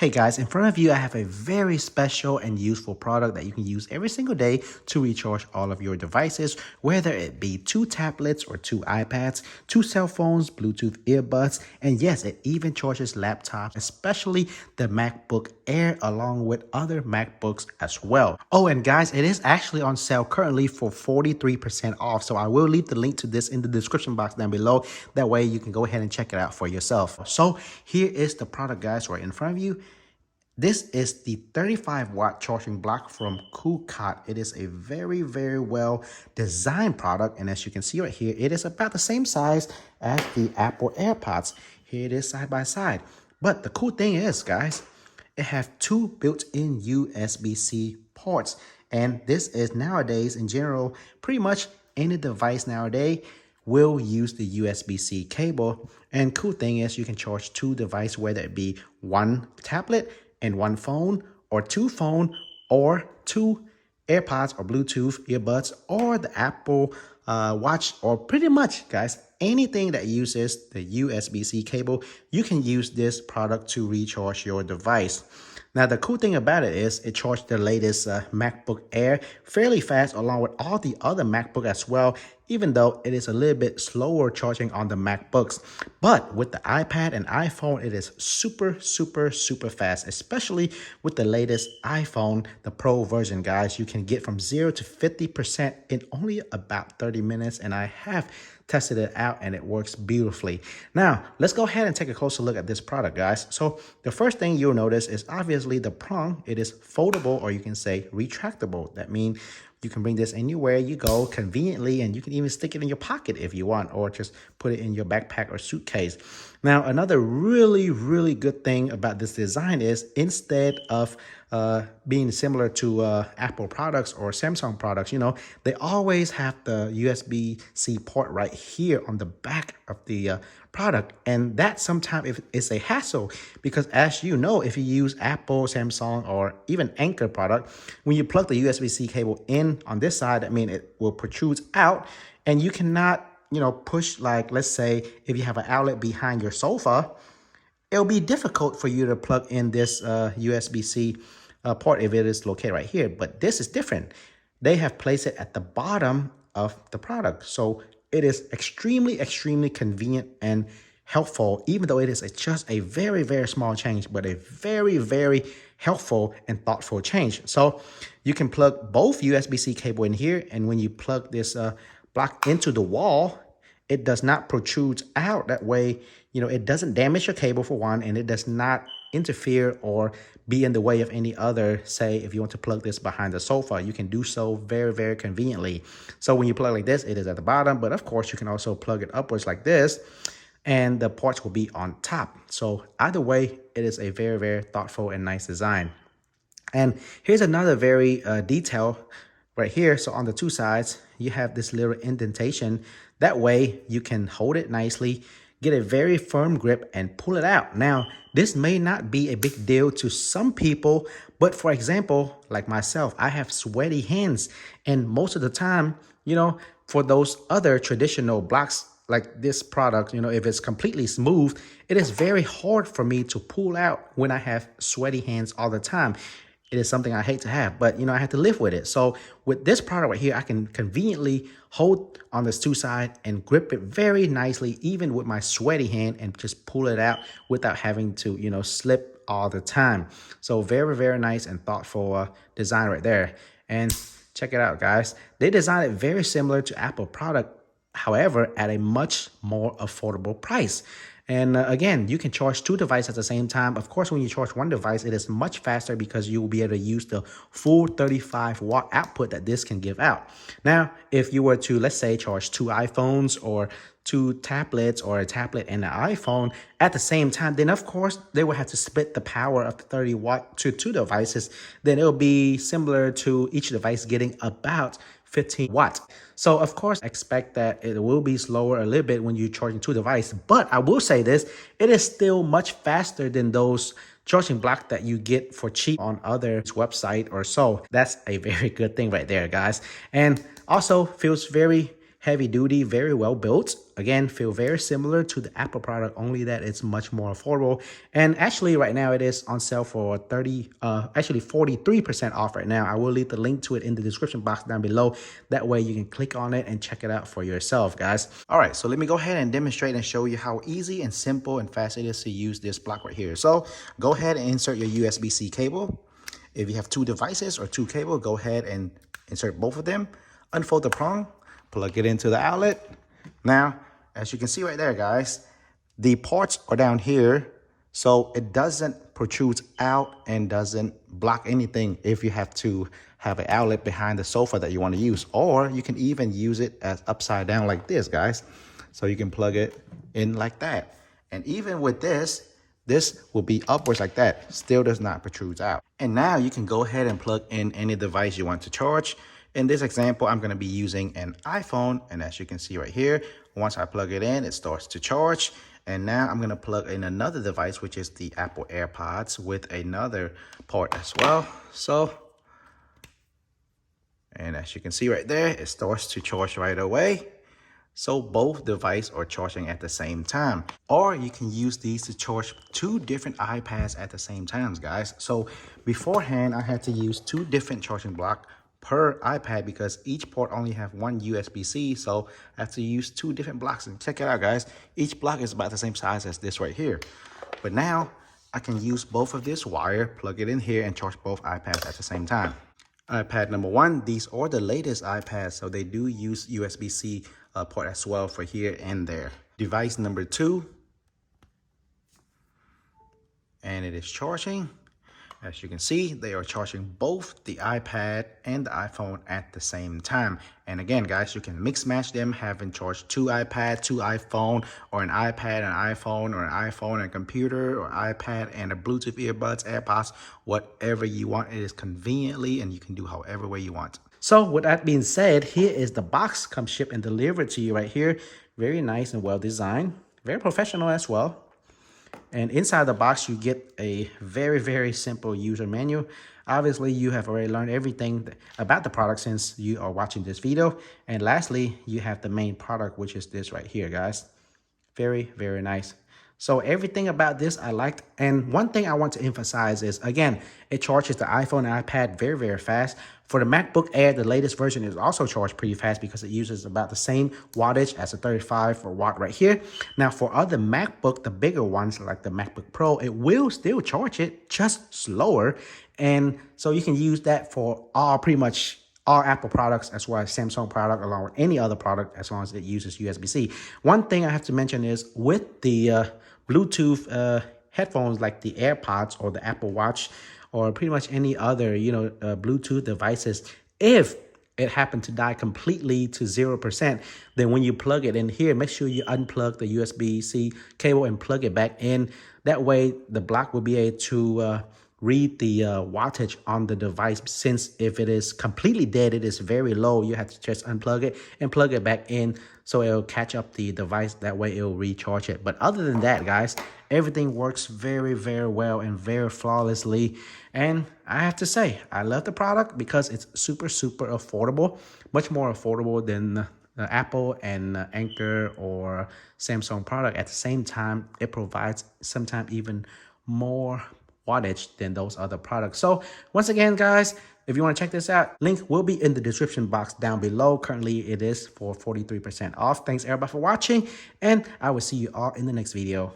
Hey guys, in front of you I have a very special and useful product that you can use every single day to recharge all of your devices, whether it be 2 tablets or 2 iPads, 2 cell phones, Bluetooth earbuds, and yes, it even charges laptops, especially the MacBook Air along with other MacBooks as well. Oh, and guys, it is actually on sale currently for 43% off, so I will leave the link to this in the description box down below. That way you can go ahead and check it out for yourself. So here is the product, guys, right in front of you. This is the 35-watt charging block from Coucot. It is a very, very well designed product. And as you can see right here, it is about the same size as the Apple AirPods. Here it is side by side. But the cool thing is, guys, it has 2 built-in USB-C ports. And this is nowadays, in general, pretty much any device nowadays will use the USB-C cable. And cool thing is you can charge 2 devices, whether it be 1 tablet and 1 phone, or 2 phone, or 2 AirPods or Bluetooth earbuds, or the Apple Watch, or pretty much, guys, anything that uses the USB-C cable, you can use this product to recharge your device. Now, the cool thing about it is it charges the latest MacBook Air fairly fast, along with all the other MacBook as well, even though it is a little bit slower charging on the MacBooks. But with the iPad and iPhone, it is super fast, especially with the latest iPhone, the Pro version, guys. You can get from 0 to 50% in only about 30 minutes, and I have tested it out and it works beautifully. Now, let's go ahead and take a closer look at this product, guys. So the first thing you'll notice is obviously the prong. It is foldable, or you can say retractable. That means you can bring this anywhere you go conveniently, and you can even stick it in your pocket if you want, or just put it in your backpack or suitcase. Now, another really good thing about this design is instead of being similar to Apple products or Samsung products, you know, they always have the USB-C port right here on the back of the product. And that sometimes it's a hassle because, as you know, if you use Apple, Samsung, or even Anker product, when you plug the USB-C cable in on this side, I mean, it will protrude out, and you cannot, you know, push, like, let's say if you have an outlet behind your sofa, it'll be difficult for you to plug in this USB-C port if it is located right here. But this is different. They have placed it at the bottom of the product. So it is extremely convenient and helpful, even though it is just a very small change, but a very helpful and thoughtful change. So you can plug both USB-C cable in here, and when you plug this block into the wall, it does not protrude out. That way, you know, it doesn't damage your cable for one, and it does not interfere or be in the way of any other. Say if you want to plug this behind the sofa, you can do so very conveniently. So when you plug like this, it is at the bottom, but of course you can also plug it upwards like this, and the ports will be on top. So either way, it is a very thoughtful and nice design. And here's another very detail right here. So on the 2 sides, you have this little indentation. That way you can hold it nicely, get a very firm grip, and pull it out. Now, this may not be a big deal to some people, but for example, like myself, I have sweaty hands, and most of the time, you know, for those other traditional blocks like this product, you know, if it's completely smooth, it is very hard for me to pull out when I have sweaty hands all the time. It is something I hate to have, but, you know, I have to live with it. So with this product right here, I can conveniently hold on this 2 sides and grip it very nicely, even with my sweaty hand, and just pull it out without having to, you know, slip all the time. So very nice and thoughtful design right there. And check it out, guys. They designed it very similar to Apple product, however, at a much more affordable price. And again, you can charge 2 devices at the same time. Of course, when you charge 1 device, it is much faster because you will be able to use the full 35-watt output that this can give out. Now, if you were to, let's say, charge 2 iPhones or 2 tablets, or a tablet and an iPhone at the same time, then of course they will have to split the power of the 30-watt to 2 devices. Then it will be similar to each device getting about 15 watts. So of course, expect that it will be slower a little bit when you're charging 2 devices. But I will say this, it is still much faster than those charging block that you get for cheap on other website or so. That's a very good thing right there, guys. And also feels very heavy duty, very well built. Again, feel very similar to the Apple product, only that it's much more affordable. And actually right now it is on sale for 43% off right now. I will leave the link to it in the description box down below. That way you can click on it and check it out for yourself, guys. All right, so let me go ahead and demonstrate and show you how easy and simple and fast it is to use this block right here. So go ahead and insert your USB-C cable. If you have two devices or two cables, go ahead and insert both of them. Unfold the prong, plug it into the outlet. Now, as you can see right there, guys, the ports are down here, so it doesn't protrude out and doesn't block anything if you have to have an outlet behind the sofa that you want to use. Or you can even use it as upside down like this, guys. So you can plug it in like that. And even with this will be upwards like that. Still does not protrude out. And now you can go ahead and plug in any device you want to charge. In this example, I'm going to be using an iPhone. And as you can see right here, once I plug it in, it starts to charge. And now I'm going to plug in another device, which is the Apple AirPods with another port as well. And as you can see right there, it starts to charge right away. So both devices are charging at the same time. Or you can use these to charge two different iPads at the same time, guys. So beforehand, I had to use two different charging blocks per iPad because each port only have one USB-C. So I have to use two different blocks. And check it out, guys. Each block is about the same size as this right here. But now I can use both of this wire, plug it in here, and charge both iPads at the same time. iPad number one, these are the latest iPads, so they do use USB-C port as well for here and there. Device number two, and it is charging. As you can see, they are charging both the iPad and the iPhone at the same time. And again, guys, you can mix match them, having charged two iPad, two iPhone, or an iPad, an iPhone, or an iPhone and a computer, or iPad and a Bluetooth earbuds, AirPods, whatever you want. It is conveniently, and you can do however way you want. So with that being said, here is the box, come shipped and delivered to you right here. Very nice and well designed, very professional as well. And inside the box, you get a very, very simple user manual. Obviously, you have already learned everything about the product since you are watching this video. And lastly, you have the main product, which is this right here, guys. Very, very nice. So everything about this I liked. And one thing I want to emphasize is, again, it charges the iPhone and iPad very, very fast. For the MacBook Air, the latest version is also charged pretty fast because it uses about the same wattage as a 35 watt right here. Now, for other MacBook, the bigger ones like the MacBook Pro, it will still charge it, just slower. And so you can use that for pretty much all Apple products as well as Samsung product, along with any other product, as long as it uses USB-C. One thing I have to mention is with the Bluetooth headphones like the AirPods or the Apple Watch or pretty much any other, Bluetooth devices, if it happened to die completely to 0%, then when you plug it in here, make sure you unplug the USB-C cable and plug it back in. That way, the block will be able to read the wattage on the device. Since if it is completely dead, it is very low, you have to just unplug it and plug it back in so it'll catch up the device. That way it'll recharge it. But other than that, guys, everything works very, very well and very flawlessly. And I have to say, I love the product because it's super, super affordable, much more affordable than the Apple and Anchor or Samsung product. At the same time, it provides sometimes even more wattage than those other products. So once again, guys, if you want to check this out, link will be in the description box down below. Currently, it is for 43% off. Thanks everybody for watching, and I will see you all in the next video.